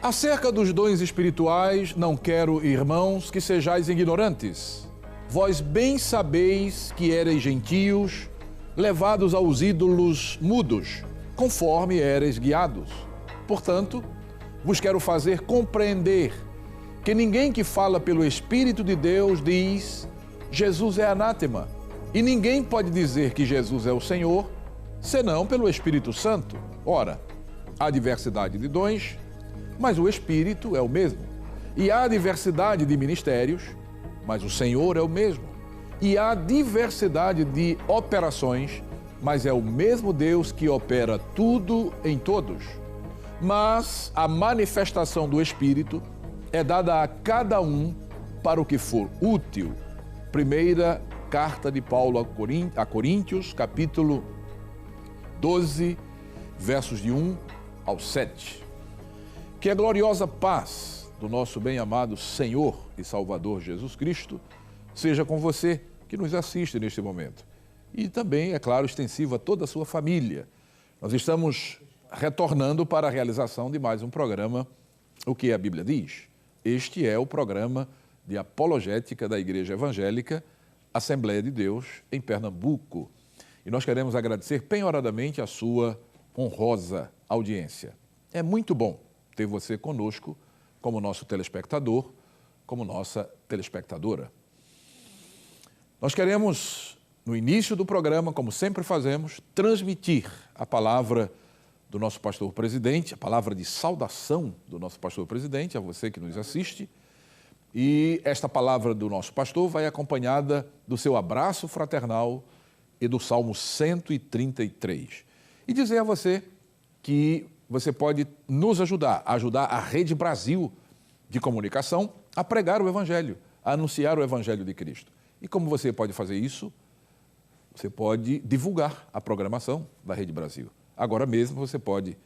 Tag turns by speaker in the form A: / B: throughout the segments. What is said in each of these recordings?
A: Acerca dos dons espirituais, não quero, irmãos, que sejais ignorantes. Vós bem sabeis que erais gentios, levados aos ídolos mudos, conforme erais guiados. Portanto, vos quero fazer compreender que ninguém que fala pelo Espírito de Deus diz Jesus é anátema, e ninguém pode dizer que Jesus é o Senhor, senão pelo Espírito Santo. Ora, há diversidade de dons, mas o Espírito é o mesmo. E há diversidade de ministérios, mas o Senhor é o mesmo. E há diversidade de operações, mas é o mesmo Deus que opera tudo em todos. Mas a manifestação do Espírito é dada a cada um para o que for útil. Primeira carta de Paulo a Coríntios, capítulo 12, versos de 1 ao 7. Que a gloriosa paz do nosso bem-amado Senhor e Salvador Jesus Cristo seja com você que nos assiste neste momento. E também, é claro, extensiva a toda a sua família. Nós estamos retornando para a realização de mais um programa, O que a Bíblia diz. Este é o programa de apologética da Igreja Evangélica Assembleia de Deus em Pernambuco. E nós queremos agradecer penhoradamente a sua honrosa audiência. É muito bom ter você conosco como nosso telespectador, como nossa telespectadora. Nós queremos, no início do programa, como sempre fazemos, transmitir a palavra do nosso pastor presidente, a palavra de saudação do nosso pastor presidente, a você que nos assiste. E esta palavra do nosso pastor vai acompanhada do seu abraço fraternal e do Salmo 133. E dizer a você que você pode nos ajudar a Rede Brasil de Comunicação a pregar o Evangelho, a anunciar o Evangelho de Cristo. E como você pode fazer isso? Você pode divulgar a programação da Rede Brasil. Agora mesmo você pode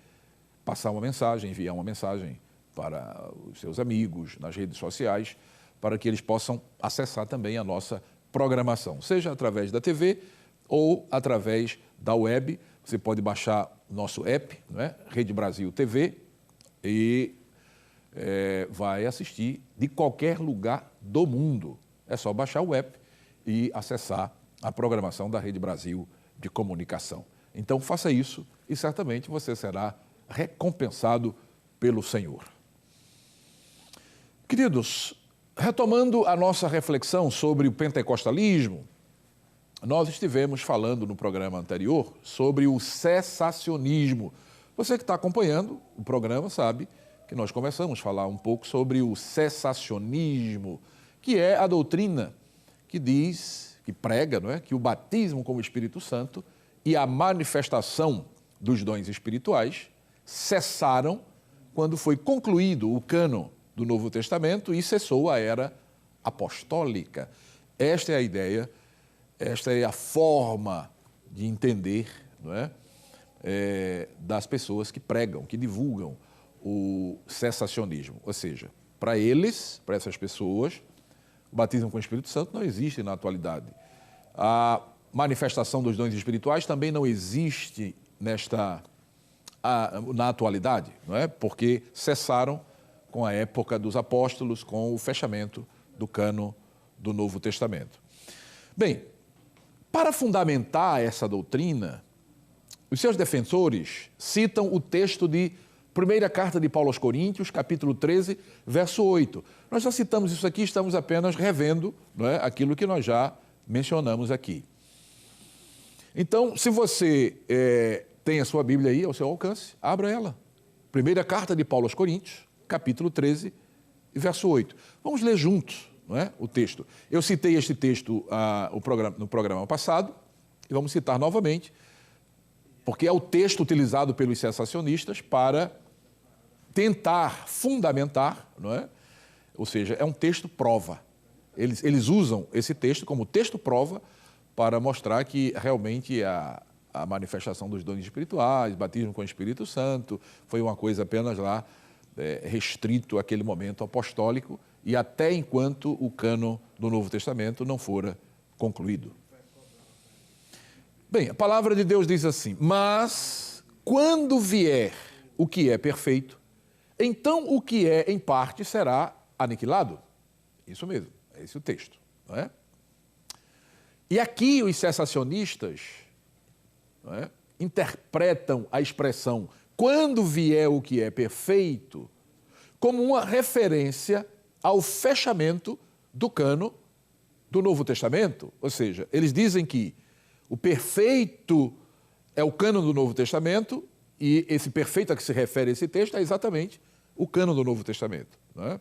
A: passar uma mensagem, enviar uma mensagem para os seus amigos nas redes sociais, para que eles possam acessar também a nossa programação, seja através da TV ou através da web. Você pode baixar o nosso app, não é? Rede Brasil TV, e vai assistir de qualquer lugar do mundo. É só baixar o app e acessar a programação da Rede Brasil de Comunicação. Então faça isso e certamente você será recompensado pelo Senhor. Queridos, retomando a nossa reflexão sobre o pentecostalismo, nós estivemos falando no programa anterior sobre o cessacionismo. Você que está acompanhando o programa sabe que nós começamos a falar um pouco sobre o cessacionismo, que é a doutrina que diz, que prega, não é, que o batismo com o Espírito Santo e a manifestação dos dons espirituais cessaram quando foi concluído o cânon do Novo Testamento e cessou a era apostólica. Esta é a ideia. Esta é a forma de entender, não é? Das pessoas que pregam, que divulgam o cessacionismo. Ou seja, para eles, para essas pessoas, o batismo com o Espírito Santo não existe na atualidade. A manifestação dos dons espirituais também não existe na atualidade, não é? Porque cessaram com a época dos apóstolos, com o fechamento do cânon do Novo Testamento. Bem, para fundamentar essa doutrina, os seus defensores citam o texto de primeira carta de Paulo aos Coríntios, capítulo 13, verso 8. Nós já citamos isso aqui, estamos apenas revendo, não é, aquilo que nós já mencionamos aqui. Então, se você tem a sua Bíblia aí ao seu alcance, abra ela. Primeira carta de Paulo aos Coríntios, capítulo 13, verso 8. Vamos ler juntos, não é, o texto. Eu citei este texto no programa passado e vamos citar novamente, porque é o texto utilizado pelos cessacionistas para tentar fundamentar, não é? Ou seja, é um texto prova. Eles usam esse texto como texto prova para mostrar que realmente a manifestação dos dons espirituais, batismo com o Espírito Santo, foi uma coisa apenas lá restrito àquele momento apostólico e até enquanto o cânon do Novo Testamento não fora concluído. Bem, a palavra de Deus diz assim: mas quando vier o que é perfeito, então o que é em parte será aniquilado. Isso mesmo, é esse o texto, não é? E aqui os cessacionistas, não é, interpretam a expressão quando vier o que é perfeito como uma referência ao fechamento do cano do Novo Testamento. Ou seja, eles dizem que o perfeito é o cano do Novo Testamento e esse perfeito a que se refere esse texto é exatamente o cano do Novo Testamento, não é?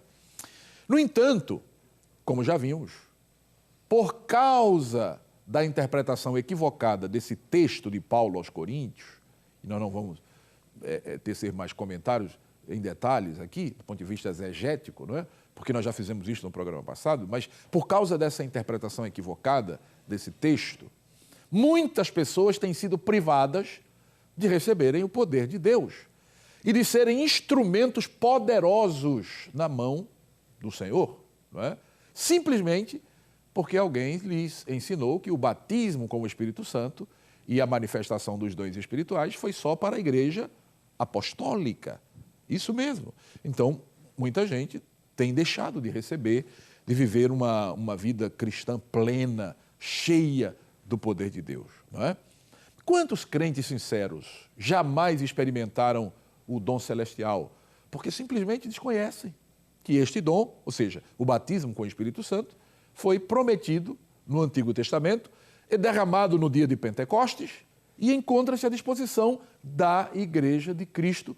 A: No entanto, como já vimos, por causa da interpretação equivocada desse texto de Paulo aos Coríntios, e nós não vamos tecer mais comentários em detalhes aqui, do ponto de vista exegético, não é? Porque nós já fizemos isso no programa passado, mas por causa dessa interpretação equivocada desse texto, muitas pessoas têm sido privadas de receberem o poder de Deus e de serem instrumentos poderosos na mão do Senhor, não é? Simplesmente porque alguém lhes ensinou que o batismo com o Espírito Santo e a manifestação dos dons espirituais foi só para a igreja apostólica. Isso mesmo. Então, muita gente tem deixado de receber, de viver uma vida cristã plena, cheia do poder de Deus, não é? Quantos crentes sinceros jamais experimentaram o dom celestial? Porque simplesmente desconhecem que este dom, ou seja, o batismo com o Espírito Santo, foi prometido no Antigo Testamento, é derramado no dia de Pentecostes e encontra-se à disposição da Igreja de Cristo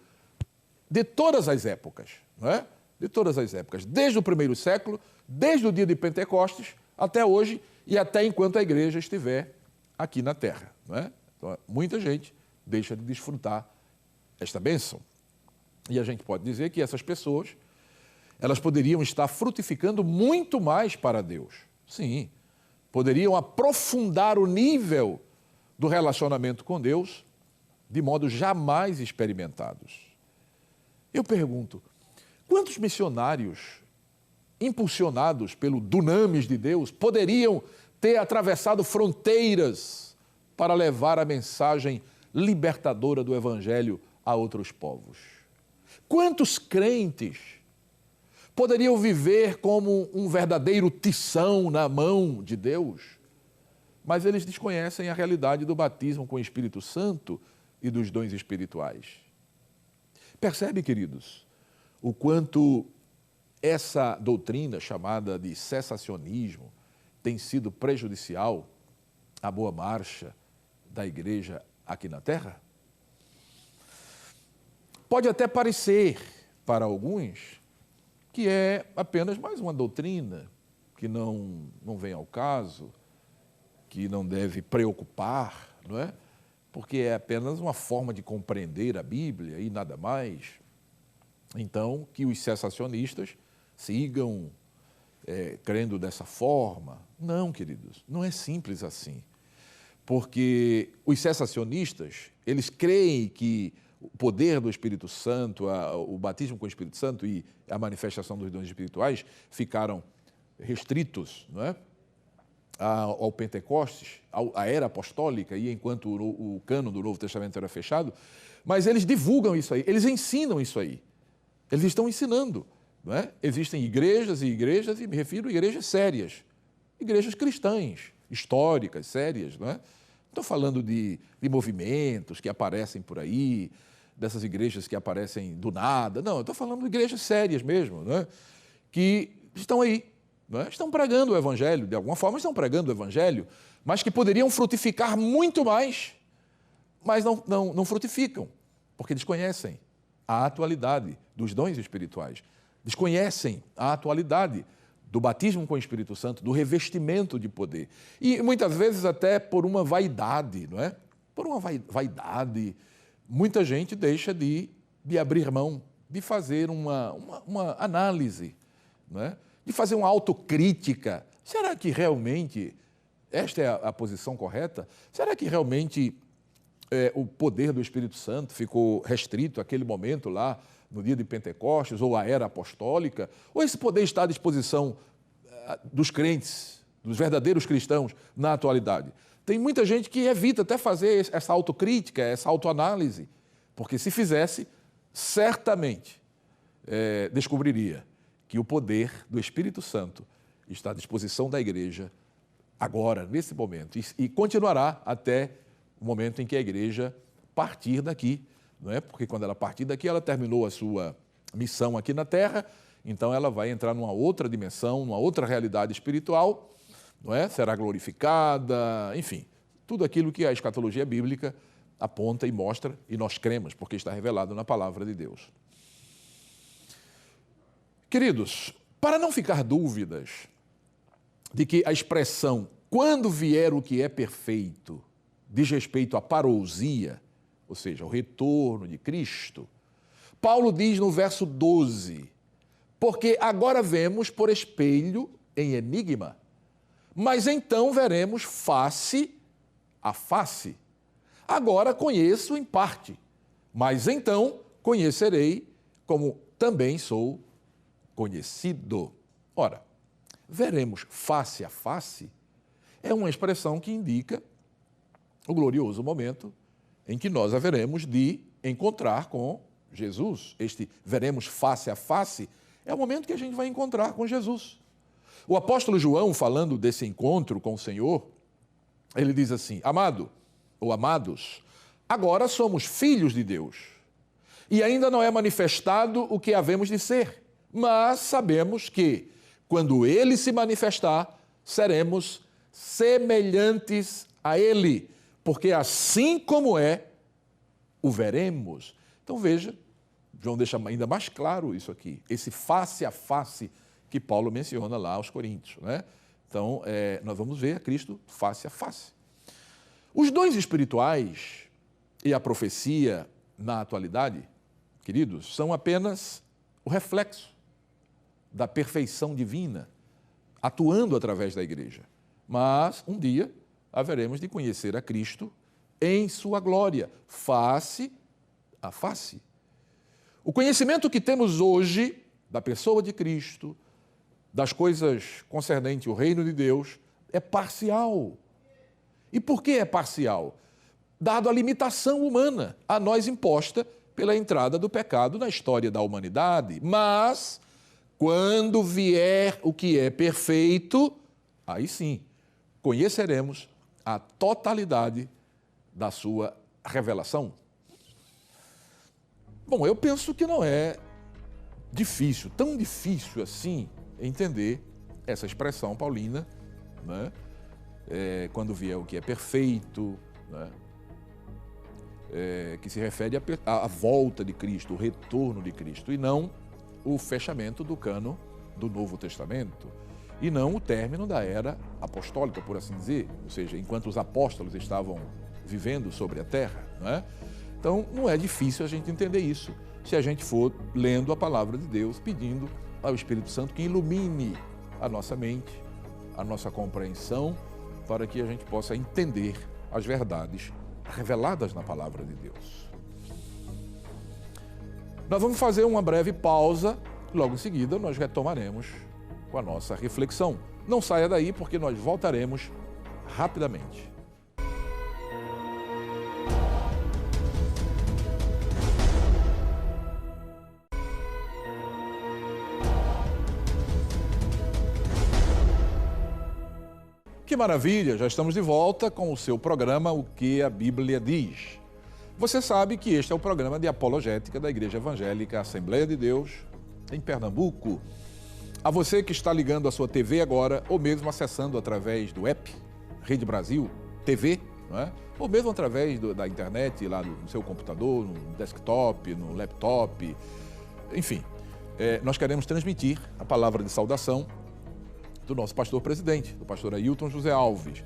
A: de todas as épocas, não é? De todas as épocas, desde o primeiro século, desde o dia de Pentecostes até hoje e até enquanto a Igreja estiver aqui na Terra, não é? Então, muita gente deixa de desfrutar esta bênção. E a gente pode dizer que essas pessoas, elas poderiam estar frutificando muito mais para Deus. Sim, poderiam aprofundar o nível do relacionamento com Deus de modo jamais experimentados. Eu pergunto, quantos missionários impulsionados pelo dunamis de Deus poderiam ter atravessado fronteiras para levar a mensagem libertadora do Evangelho a outros povos? Quantos crentes poderiam viver como um verdadeiro tição na mão de Deus, mas eles desconhecem a realidade do batismo com o Espírito Santo e dos dons espirituais? Percebe, queridos, o quanto essa doutrina chamada de cessacionismo tem sido prejudicial à boa marcha da igreja aqui na Terra? Pode até parecer, para alguns, que é apenas mais uma doutrina que não vem ao caso, que não deve preocupar, não é? Porque é apenas uma forma de compreender a Bíblia e nada mais. Então, que os cessacionistas sigam crendo dessa forma. Não, queridos, não é simples assim. Porque os cessacionistas, eles creem que o poder do Espírito Santo, o batismo com o Espírito Santo e a manifestação dos dons espirituais ficaram restritos, não é? Ao Pentecostes, à era apostólica, e enquanto o cano do Novo Testamento era fechado, mas eles divulgam isso aí, eles ensinam isso aí. Eles estão ensinando, não é? Existem igrejas e igrejas, e me refiro a igrejas sérias, igrejas cristãs, históricas, sérias, não é? Não estou falando de movimentos que aparecem por aí, dessas igrejas que aparecem do nada, não, eu estou falando de igrejas sérias mesmo, não é? Que estão aí, não é? Estão pregando o Evangelho, de alguma forma estão pregando o Evangelho, mas que poderiam frutificar muito mais, mas não frutificam, porque desconhecem a atualidade dos dons espirituais, desconhecem a atualidade do batismo com o Espírito Santo, do revestimento de poder. E muitas vezes até por uma vaidade, não é? Por uma vaidade, muita gente deixa de abrir mão, de fazer uma análise, não é? De fazer uma autocrítica. Será que realmente esta é a posição correta? Será que realmente o poder do Espírito Santo ficou restrito àquele momento lá, no dia de Pentecostes, ou a era apostólica? Ou esse poder está à disposição dos crentes, dos verdadeiros cristãos, na atualidade? Tem muita gente que evita até fazer essa autocrítica, essa autoanálise, porque se fizesse, certamente descobriria que o poder do Espírito Santo está à disposição da igreja agora, nesse momento, e continuará até o momento em que a igreja partir daqui, não é? Porque quando ela partir daqui, ela terminou a sua missão aqui na Terra, então ela vai entrar numa outra dimensão, numa outra realidade espiritual, não é? Será glorificada, enfim, tudo aquilo que a escatologia bíblica aponta e mostra, e nós cremos, porque está revelado na palavra de Deus. Queridos, para não ficar dúvidas de que a expressão "quando vier o que é perfeito" diz respeito à parousia, ou seja, o retorno de Cristo, Paulo diz no verso 12, porque agora vemos por espelho em enigma, mas então veremos face a face. Agora conheço em parte, mas então conhecerei como também sou conhecido. Ora, veremos face a face é uma expressão que indica o glorioso momento em que nós haveremos de encontrar com Jesus. Este veremos face a face é o momento que a gente vai encontrar com Jesus. O apóstolo João, falando desse encontro com o Senhor, ele diz assim: amado, ou amados, agora somos filhos de Deus, e ainda não é manifestado o que havemos de ser, mas sabemos que, quando Ele se manifestar, seremos semelhantes a Ele, porque assim como é, o veremos. Então veja, João deixa ainda mais claro isso aqui, esse face a face que Paulo menciona lá aos Coríntios, né? Então, nós vamos ver a Cristo face a face. Os dons espirituais e a profecia na atualidade, queridos, são apenas o reflexo da perfeição divina atuando através da igreja. Mas um dia haveremos de conhecer a Cristo em sua glória, face a face. O conhecimento que temos hoje da pessoa de Cristo, das coisas concernentes ao reino de Deus, é parcial. E por que é parcial? Dado a limitação humana a nós imposta pela entrada do pecado na história da humanidade. Mas, quando vier o que é perfeito, aí sim, conheceremos a totalidade da sua revelação. Bom, eu penso que não é difícil, tão difícil assim, entender essa expressão paulina, né? Quando vier o que é perfeito, né? Que se refere à volta de Cristo, o retorno de Cristo, e não o fechamento do cânon do Novo Testamento, e não o término da era apostólica, por assim dizer, ou seja, enquanto os apóstolos estavam vivendo sobre a terra, né? Então, não é difícil a gente entender isso, se a gente for lendo a palavra de Deus, pedindo ao Espírito Santo que ilumine a nossa mente, a nossa compreensão, para que a gente possa entender as verdades reveladas na palavra de Deus. Nós vamos fazer uma breve pausa, logo em seguida nós retomaremos com a nossa reflexão. Não saia daí, porque nós voltaremos rapidamente. Que maravilha! Já estamos de volta com o seu programa O que a Bíblia Diz. Você sabe que este é o programa de apologética da Igreja Evangélica Assembleia de Deus, em Pernambuco. A você que está ligando a sua TV agora, ou mesmo acessando através do app Rede Brasil TV, não é? Ou mesmo através da internet, lá no seu computador, no desktop, no laptop, enfim. Nós queremos transmitir a palavra de saudação do nosso pastor presidente, do pastor Ailton José Alves,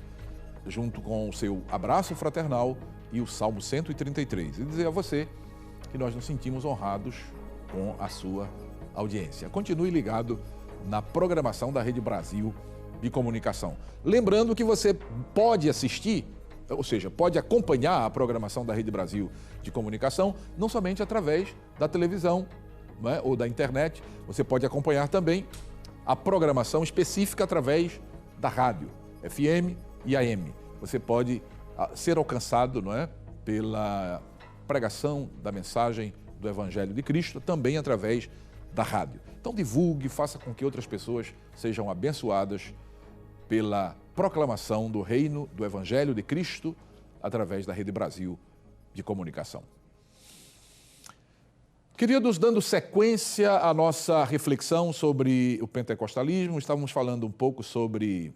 A: junto com o seu abraço fraternal e o Salmo 133. E dizer a você que nós nos sentimos honrados com a sua audiência. Continue ligado na programação da Rede Brasil de Comunicação. Lembrando que você pode assistir, ou seja, pode acompanhar a programação da Rede Brasil de Comunicação, não somente através da televisão, não é? Ou da internet, você pode acompanhar também a programação específica através da rádio, FM e AM. Você pode ser alcançado, não é, pela pregação da mensagem do Evangelho de Cristo, também através da rádio. Então divulgue, faça com que outras pessoas sejam abençoadas pela proclamação do reino, do Evangelho de Cristo, através da Rede Brasil de Comunicação. Queridos, dando sequência à nossa reflexão sobre o pentecostalismo, estávamos falando um pouco sobre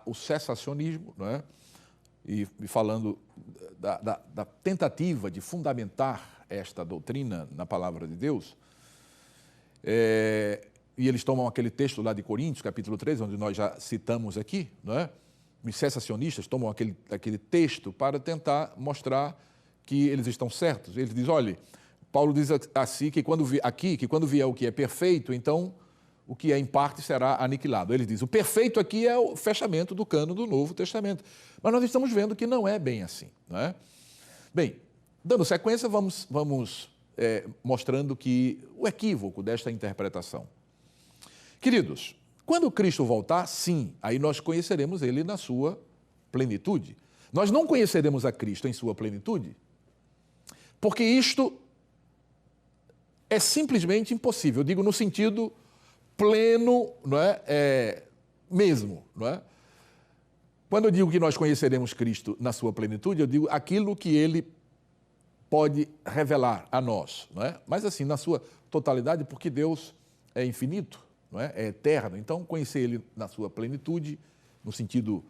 A: o cessacionismo, não é? E falando da tentativa de fundamentar esta doutrina na palavra de Deus. E eles tomam aquele texto lá de Coríntios, capítulo 13, onde nós já citamos aqui, não é? Os cessacionistas tomam aquele texto para tentar mostrar que eles estão certos. Eles dizem, olha, Paulo diz assim que quando vier o que é perfeito, então o que é em parte será aniquilado. Ele diz, o perfeito aqui é o fechamento do cano do Novo Testamento. Mas nós estamos vendo que não é bem assim, não é? Bem, dando sequência, vamos mostrando que o equívoco desta interpretação. Queridos, quando Cristo voltar, sim, aí nós conheceremos Ele na sua plenitude. Nós não conheceremos a Cristo em sua plenitude, porque isto é simplesmente impossível. Eu digo no sentido pleno, não é? Mesmo, não é? Quando eu digo que nós conheceremos Cristo na sua plenitude, eu digo aquilo que Ele pode revelar a nós, não é? Mas assim, na sua totalidade, porque Deus é infinito, não é? É eterno. Então, conhecer Ele na sua plenitude, no sentido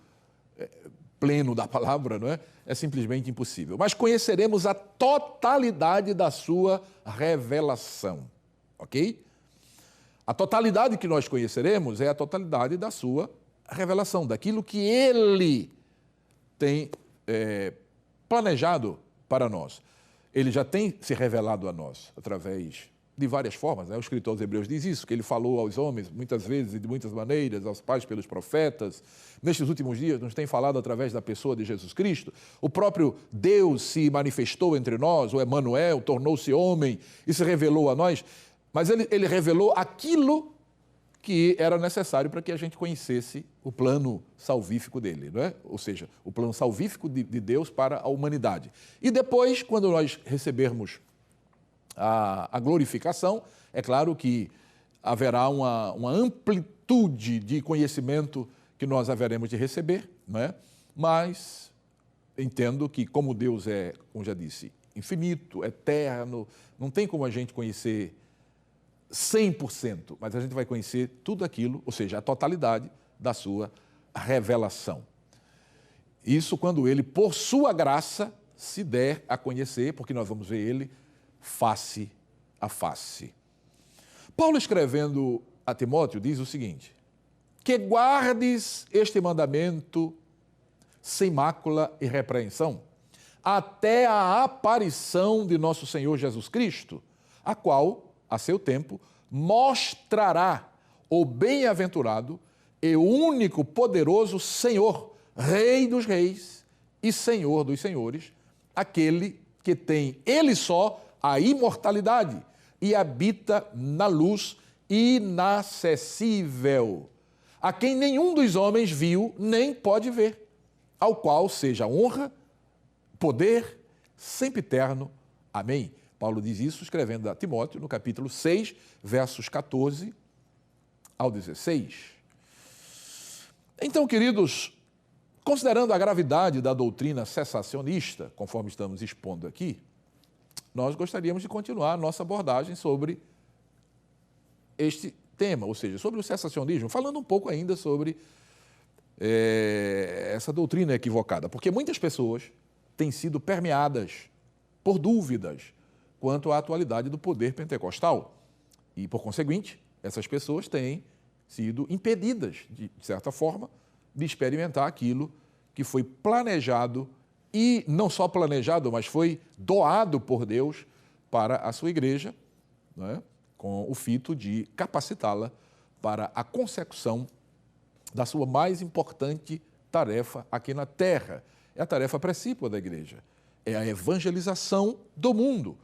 A: pleno da palavra, não é? É simplesmente impossível. Mas conheceremos a totalidade da sua revelação, ok? A totalidade que nós conheceremos é a totalidade da sua revelação, daquilo que Ele tem planejado para nós. Ele já tem se revelado a nós através de várias formas, né? O escritor aos Hebreus diz isso, que ele falou aos homens muitas vezes e de muitas maneiras, aos pais pelos profetas. Nestes últimos dias nos tem falado através da pessoa de Jesus Cristo. O próprio Deus se manifestou entre nós, o Emanuel tornou-se homem e se revelou a nós, mas ele revelou aquilo que era necessário para que a gente conhecesse o plano salvífico dele, não é? Ou seja, o plano salvífico de Deus para a humanidade. E depois, quando nós recebermos a glorificação, é claro que haverá uma amplitude de conhecimento que nós haveremos de receber, não é? Mas entendo que como Deus é, como já disse, infinito, eterno, não tem como a gente conhecer 100%, mas a gente vai conhecer tudo aquilo, ou seja, a totalidade da sua revelação. Isso quando Ele, por sua graça, se der a conhecer, porque nós vamos ver Ele face a face. Paulo, escrevendo a Timóteo, diz o seguinte, que guardes este mandamento sem mácula e repreensão, até a aparição de nosso Senhor Jesus Cristo, a qual, a seu tempo, mostrará o bem-aventurado e único poderoso Senhor, Rei dos reis e Senhor dos senhores, aquele que tem Ele só a imortalidade e habita na luz inacessível, a quem nenhum dos homens viu nem pode ver, ao qual seja honra, poder, sempiterno. Amém. Paulo diz isso escrevendo a Timóteo no capítulo 6, versos 14 ao 16. Então, queridos, considerando a gravidade da doutrina cessacionista, conforme estamos expondo aqui, nós gostaríamos de continuar a nossa abordagem sobre este tema, ou seja, sobre o cessacionismo, falando um pouco ainda sobre essa doutrina equivocada, porque muitas pessoas têm sido permeadas por dúvidas quanto à atualidade do poder pentecostal e, por conseguinte, essas pessoas têm sido impedidas, de certa forma, de experimentar aquilo que foi planejado e não só planejado, mas foi doado por Deus para a sua igreja, não é? Com o fito de capacitá-la para a consecução da sua mais importante tarefa aqui na terra. É a tarefa precípua da igreja. É a evangelização do mundo,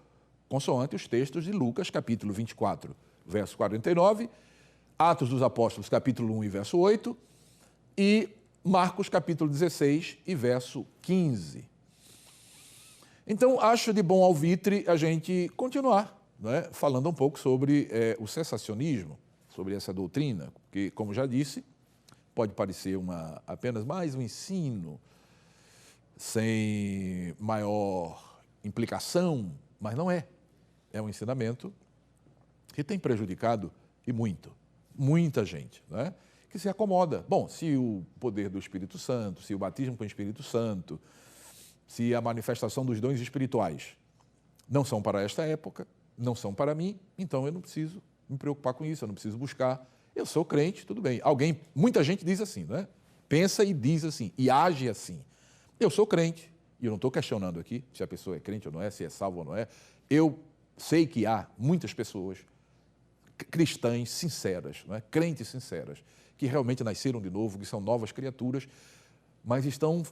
A: consoante os textos de Lucas, capítulo 24, verso 49, Atos dos Apóstolos, capítulo 1 e verso 8, e Marcos, capítulo 16 e verso 15. Então, acho de bom alvitre a gente continuar não é, falando um pouco sobre o cessacionismo, sobre essa doutrina, que, como já disse, pode parecer apenas mais um ensino sem maior implicação, mas não é. É um ensinamento que tem prejudicado, e muita gente, né, que se acomoda. Bom, se o poder do Espírito Santo, se o batismo com o Espírito Santo, se a manifestação dos dons espirituais não são para esta época, não são para mim, então eu não preciso me preocupar com isso, eu não preciso buscar. Eu sou crente, tudo bem. Muita gente diz assim, né? Pensa e diz assim, e age assim. Eu sou crente, e eu não estou questionando aqui se a pessoa é crente ou não é, se é salvo ou não é. Eu sei que há muitas pessoas cristãs sinceras, não é? Crentes sinceras, que realmente nasceram de novo, que são novas criaturas, mas estão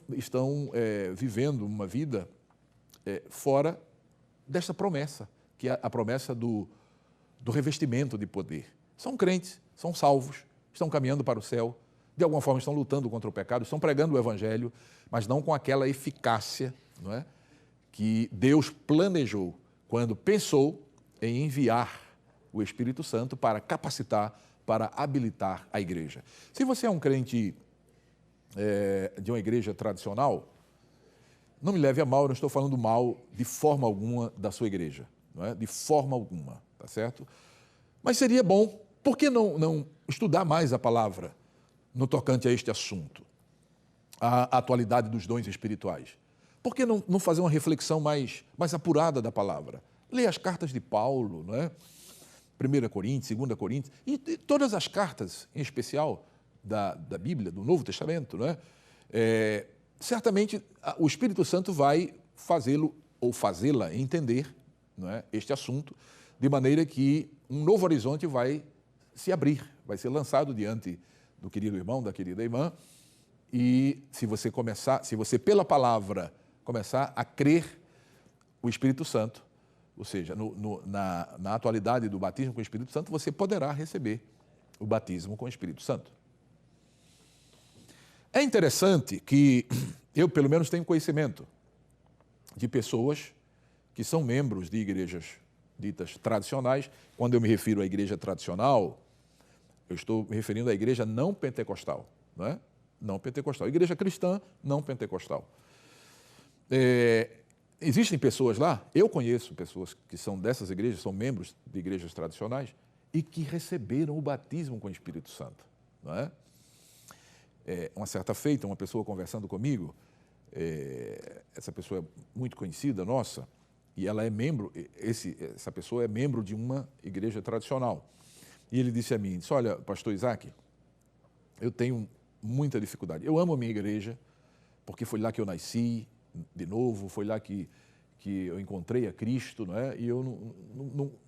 A: vivendo uma vida fora desta promessa, que é a promessa do revestimento de poder. São crentes, são salvos, estão caminhando para o céu, de alguma forma estão lutando contra o pecado, estão pregando o Evangelho, mas não com aquela eficácia, não é, que Deus planejou quando pensou em enviar o Espírito Santo para capacitar, para habilitar a igreja. Se você é um crente de uma igreja tradicional, não me leve a mal, eu não estou falando mal de forma alguma da sua igreja, não é? De forma alguma, tá certo? Mas seria bom, por que não estudar mais a palavra no tocante a este assunto, a atualidade dos dons espirituais? Por que não fazer uma reflexão mais apurada da palavra? Leia as cartas de Paulo, não é? 1 Coríntios, 2 Coríntios, e todas as cartas, em especial da Bíblia, do Novo Testamento, não é? Certamente o Espírito Santo vai fazê-lo ou fazê-la entender, não é, este assunto, de maneira que um novo horizonte vai se abrir, vai ser lançado diante do querido irmão, da querida irmã, e se você pela palavra começar a crer o Espírito Santo, ou seja, na atualidade do batismo com o Espírito Santo, você poderá receber o batismo com o Espírito Santo. É interessante que eu, pelo menos, tenho conhecimento de pessoas que são membros de igrejas ditas tradicionais. Quando eu me refiro à igreja tradicional, eu estou me referindo à igreja não pentecostal, não é? Não pentecostal. Igreja cristã, não pentecostal. Existem pessoas lá, eu conheço pessoas que são dessas igrejas, são membros de igrejas tradicionais e que receberam o batismo com o Espírito Santo, não é? Uma certa feita, uma pessoa conversando comigo, essa pessoa é muito conhecida, nossa, e ela é membro, essa pessoa é membro de uma igreja tradicional. E ele disse a mim, olha, pastor Isaac, eu tenho muita dificuldade. Eu amo a minha igreja, porque foi lá que eu nasci de novo, foi lá que eu encontrei a Cristo, não é? E eu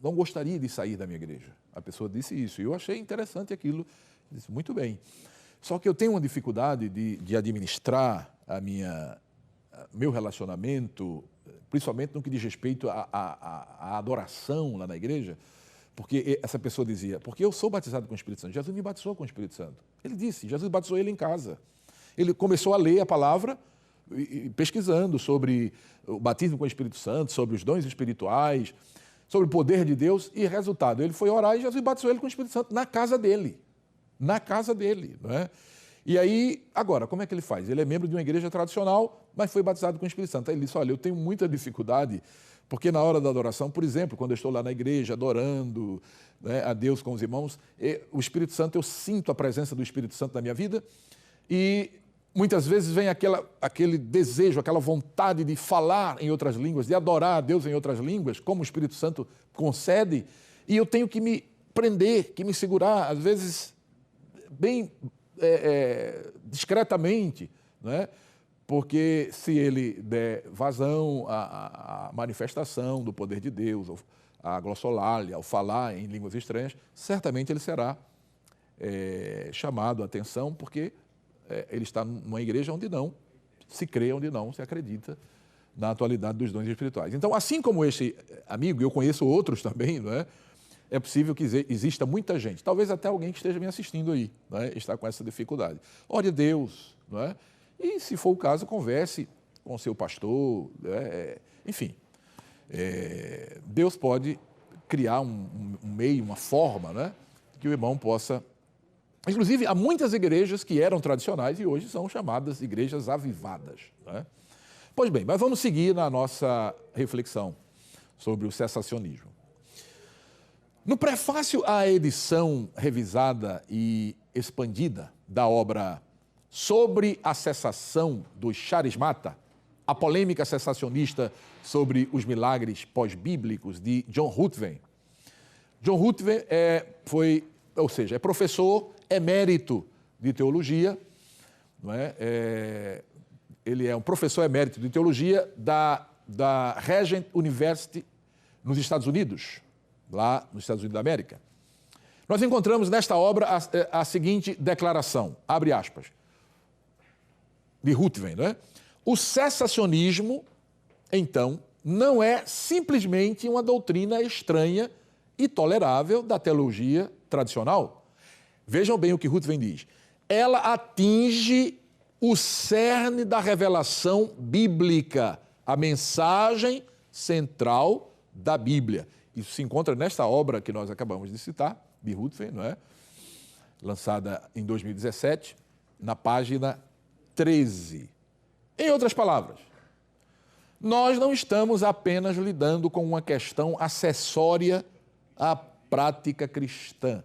A: não gostaria de sair da minha igreja. A pessoa disse isso, e eu achei interessante aquilo. Eu disse, muito bem. Só que eu tenho uma dificuldade de administrar meu relacionamento, principalmente no que diz respeito à adoração lá na igreja, porque essa pessoa dizia, porque eu sou batizado com o Espírito Santo, Jesus me batizou com o Espírito Santo. Ele disse, Jesus batizou ele em casa. Ele começou a ler a palavra, pesquisando sobre o batismo com o Espírito Santo, sobre os dons espirituais, sobre o poder de Deus, e resultado, ele foi orar e Jesus batizou ele com o Espírito Santo na casa dele. Na casa dele, não é? E aí, agora, como é que ele faz? Ele é membro de uma igreja tradicional, mas foi batizado com o Espírito Santo. Aí ele disse, olha, eu tenho muita dificuldade, porque na hora da adoração, por exemplo, quando eu estou lá na igreja adorando, né, a Deus com os irmãos, o Espírito Santo, eu sinto a presença do Espírito Santo na minha vida e muitas vezes vem aquele desejo, aquela vontade de falar em outras línguas, de adorar a Deus em outras línguas, como o Espírito Santo concede, e eu tenho que me prender, que me segurar, às vezes bem discretamente, né? Porque se ele der vazão à manifestação do poder de Deus, à glossolalia, ao falar em línguas estranhas, certamente ele será chamado a atenção, porque ele está numa igreja onde não se crê, onde não se acredita na atualidade dos dons espirituais. Então, assim como este amigo, eu conheço outros também, não é? É possível que exista muita gente, talvez até alguém que esteja me assistindo aí, não é? Está com essa dificuldade. Ore a Deus, não é? E, se for o caso, converse com o seu pastor, enfim. Deus pode criar um meio, uma forma, né, que o irmão possa... Inclusive, há muitas igrejas que eram tradicionais e hoje são chamadas igrejas avivadas, né? Pois bem, mas vamos seguir na nossa reflexão sobre o cessacionismo. No prefácio à edição revisada e expandida da obra Sobre a Cessação dos Charismata, a polêmica cessacionista sobre os milagres pós-bíblicos, de John Ruthven. John Ruthven é professor emérito de teologia, não é? Ele é um professor emérito de teologia da Regent University nos Estados Unidos, lá nos Estados Unidos da América. Nós encontramos nesta obra a seguinte declaração, abre aspas, de Ruthven, né? O cessacionismo, então, não é simplesmente uma doutrina estranha e tolerável da teologia tradicional. Vejam bem o que Ruthven diz. Ela atinge o cerne da revelação bíblica, a mensagem central da Bíblia. Isso se encontra nesta obra que nós acabamos de citar, de Ruthven, não é? Lançada em 2017, na página 13. Em outras palavras, nós não estamos apenas lidando com uma questão acessória à prática cristã.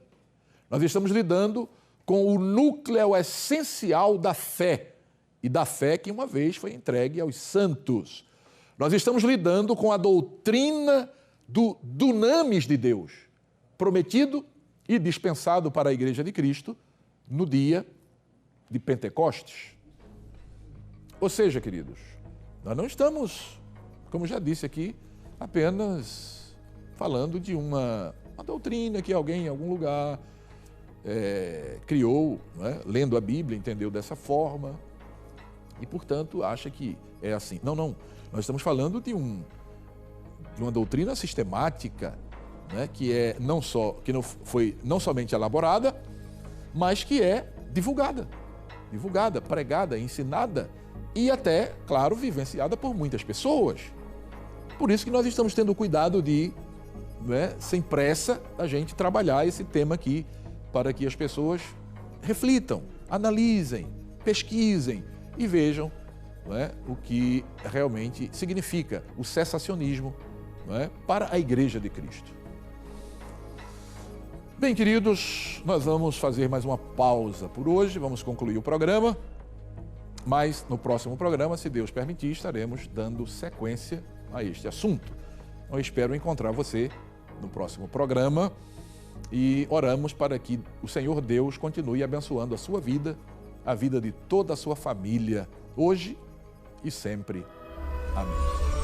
A: Nós estamos lidando com o núcleo essencial da fé, e da fé que uma vez foi entregue aos santos. Nós estamos lidando com a doutrina do dunamis de Deus, prometido e dispensado para a Igreja de Cristo no dia de Pentecostes. Ou seja, queridos, nós não estamos, como já disse aqui, apenas falando de uma doutrina que alguém em algum lugar criou, né? Lendo a Bíblia, entendeu dessa forma e, portanto, acha que é assim. Não, nós estamos falando de uma doutrina sistemática, né? Que não foi não somente elaborada, mas que é divulgada, pregada, ensinada e até, claro, vivenciada por muitas pessoas. Por isso que nós estamos tendo cuidado de, né, sem pressa, a gente trabalhar esse tema aqui, para que as pessoas reflitam, analisem, pesquisem e vejam, não é, o que realmente significa o cessacionismo, não é, para a Igreja de Cristo. Bem, queridos, nós vamos fazer mais uma pausa por hoje, vamos concluir o programa, mas no próximo programa, se Deus permitir, estaremos dando sequência a este assunto. Eu espero encontrar você no próximo programa e oramos para que o Senhor Deus continue abençoando a sua vida, a vida de toda a sua família, hoje e sempre. Amém.